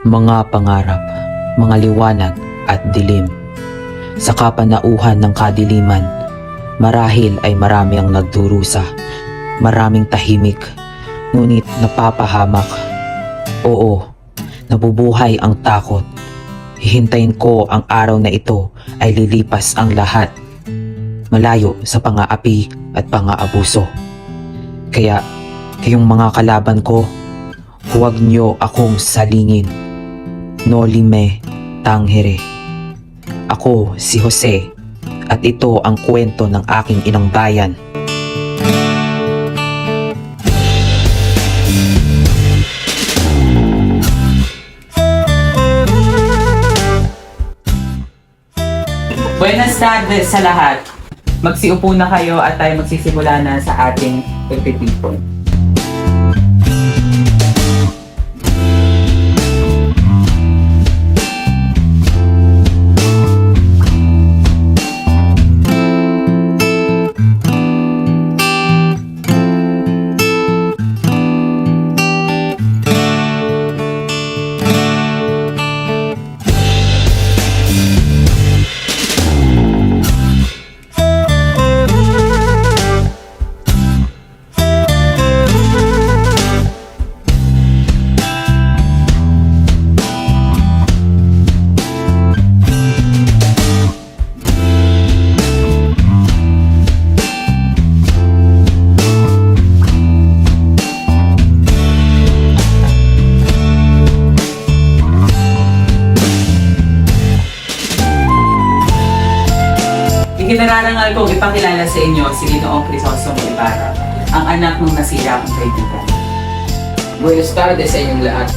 mga pangarap, mga liwanag at dilim. Sa kapanauhan ng kadiliman, marahil ay marami ang nagdurusa, maraming tahimik, ngunit napapahamak. Oo, nabubuhay ang takot. Hihintayin ko ang araw na ito ay lilipas ang lahat, malayo sa pang-aapi at pang-aabuso. Kaya, kayong mga kalaban ko, huwag niyo akong salingin. Noli me tangere. Ako si Jose at ito ang kwento ng aking inang bayan. Buenas tardes sa lahat. Magsiupo na kayo at tayo magsisimula na sa ating pagtitipon. Ikinararangal kong ipakilala sa inyo si Ginoong Crisostomo Ibarra, ang anak ng nasira kong kaibigan. Buenas tardes sa inyong lahat.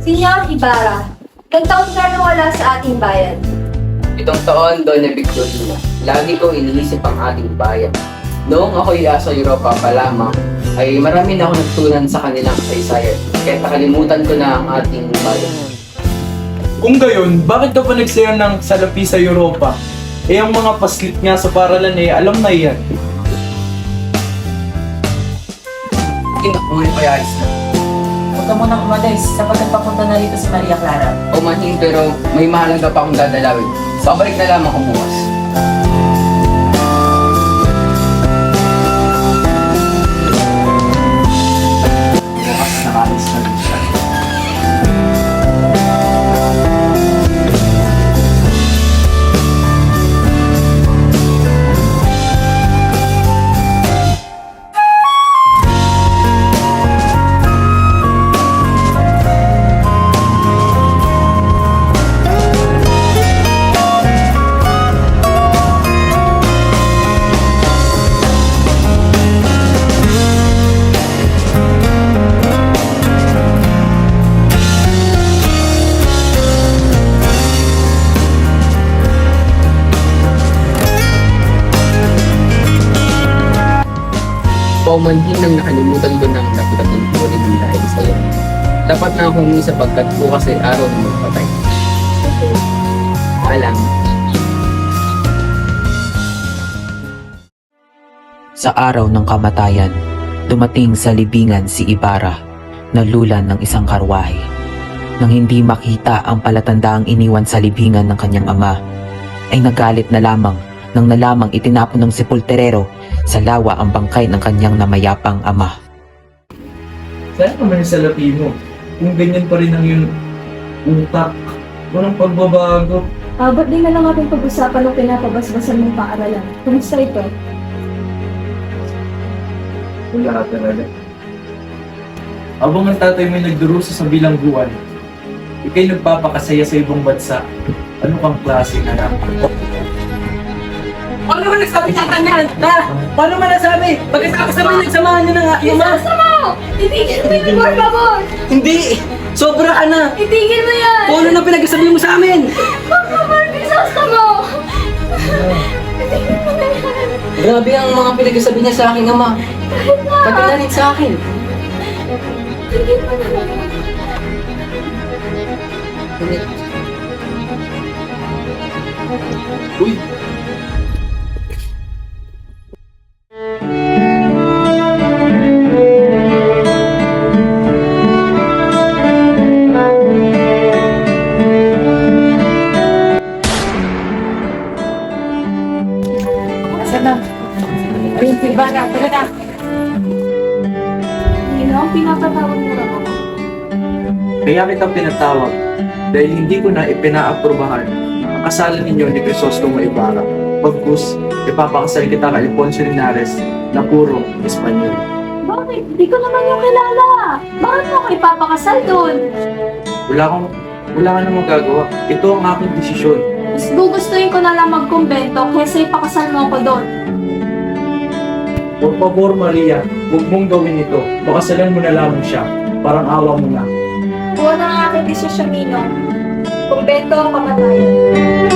Senyor Ibarra, ilang taon ka nawala sa ating bayan? Itong taon, Donna Victorina, lagi kong iniisip ang ating bayan. Noong ako'y sa Europa pa lamang, ay marami na ako nagtunan sa kanilang kasaysayan, kaya nakalimutan ko na ang ating bayan. Kung gayon, bakit ka pa nagsaya ng salapi sa Europa? Eh ang mga paslit nga sa paralan eh, alam na yan. Kinakuha kaya isa. Huwag ka munang umalis sapagkat papunta na rito si Maria Clara. O matin, pero may mahalaga pa akong dadalawin. Babalik na lamang ako bukas. Nakalis na rin siya. Paumanhin nang nakalimutan ko ng napitatong tuloy din dahil sa'yo. Dapat na akong humingi sapagkat bukas ay araw ng magpatay. Alam. Sa araw ng kamatayan, dumating sa libingan si Ibarra, nalulan ng isang karwahe. Nang hindi makita ang palatandaang iniwan sa libingan ng kanyang ama, ay nagalit na lamang nang nalamang itinapon ng sepulterero sa lawa ang bangkay ng kanyang namayapang ama. Sana naman yung salapi mo. Kung ganyan pa rin ang yung utak. Walang pagbabago. Ba't di na lang ating pag-usapan ng pinapabasbasan mong paaralan? Kumusta ito? Wala talaga. Abang ang tatay mo nagdurusa sa bilangguan, ikay nagpapakasaya sa ibang bansa. Ano kang klaseng anak? Paano naman nagsabi niya kanyan? Ha? Paano naman nagsabi? Pagkatapos naman nagsamahan niyo ng aking ama? Isasa mo! Itigil mo yun, por favor! Hindi! Sobra ka na! Itigil mo yan! Kung ano na pinagsasabi mo sa amin? Por favor, isasa mo! Itigil mo na yan! Grabe ang mga pinagsasabi niya sa aking ama. Kahit na! Pati na rin sa akin. Itigil mo na yan! Uy! Tara na. Ayun, si Ibarra. Tara na. Ninong, pinapatawag mo lang ako. Kaya kita pinatawag dahil hindi ko na ipinaaprubahan ang kasalan ninyo ni Crisostomo Ibarra. Pagkus, ipapakasal kita kay Alfonso Linares na puro Espanyol. Bakit? Di ko naman yung kilala. Bakit mo ako ipapakasal doon? Wala ka na magagawa. Ito ang aking desisyon. Mas gugustuhin ko na lang magkumbento kaysa ipakasal mo ako doon. Por favor, Maria, huwag mong gawin ito. Pakasalan mo na lamang siya. Parang awa mo na. Buo na ang aking desisyon, Ninong. Kumbento o kamatayan.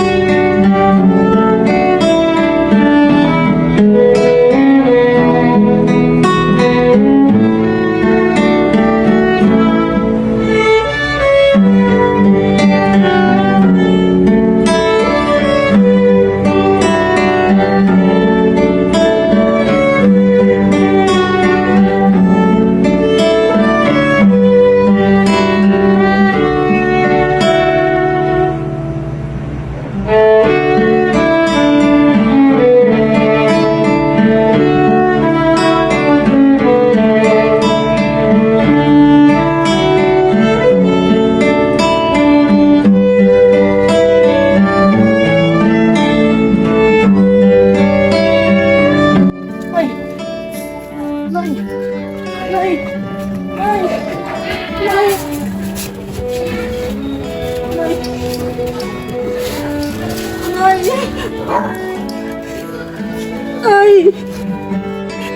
Ay!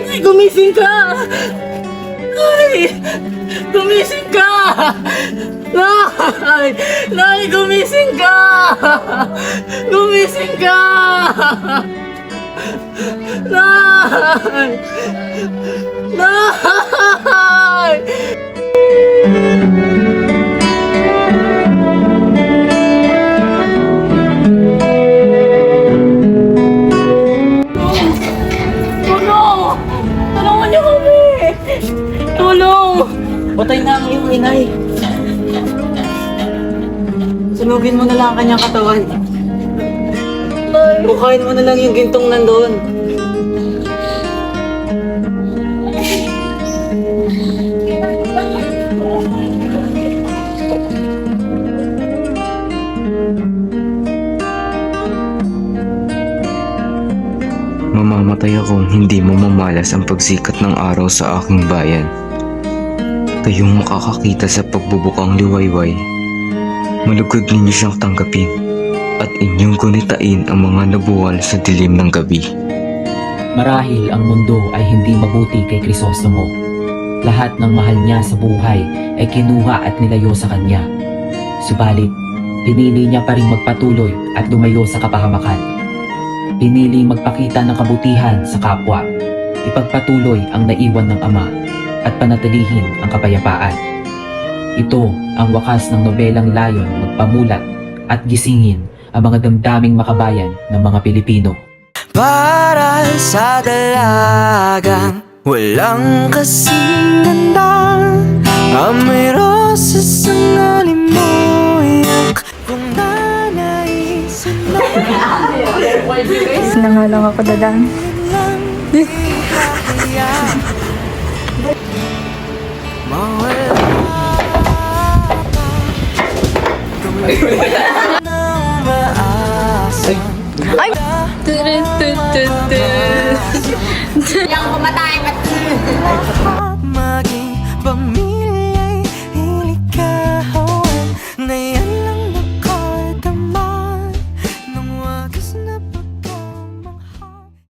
Ay, gumising ka! Ay! Gumising ka! Nay! Nay, gumising ka! Gumising ka! Nay! Nay! Tulong! Tulungan niyo kami! Tulong! Patay na ang iyong inay. Sunugin mo na lang ang kanyang katawan. Bukain mo na lang yung gintong nandoon. Mamamatay akong hindi mamamalas ang pagsikat ng araw sa aking bayan. Kayong makakakita sa pagbubukang liwayway, malugod ninyo siyang tanggapin at inyong gunitain ang mga nabuwal sa dilim ng gabi. Marahil ang mundo ay hindi mabuti kay Crisostomo. Lahat ng mahal niya sa buhay ay kinuha at nilayo sa kanya. Subalit, pinili niya pa rin magpatuloy at lumayo sa kapahamakan. Pinili magpakita ng kabutihan sa kapwa, ipagpatuloy ang naiwan ng ama, at panatilihin ang kapayapaan. Ito ang wakas ng nobelang layon magpamulat at gisingin ang mga damdaming makabayan ng mga Pilipino. Para sa dalagang walang kasing ganda, amoy rosas ang alimoyak kung nanaisin na Sinanga lang ako, Dadang. mawala ng maasa. Maging pamilya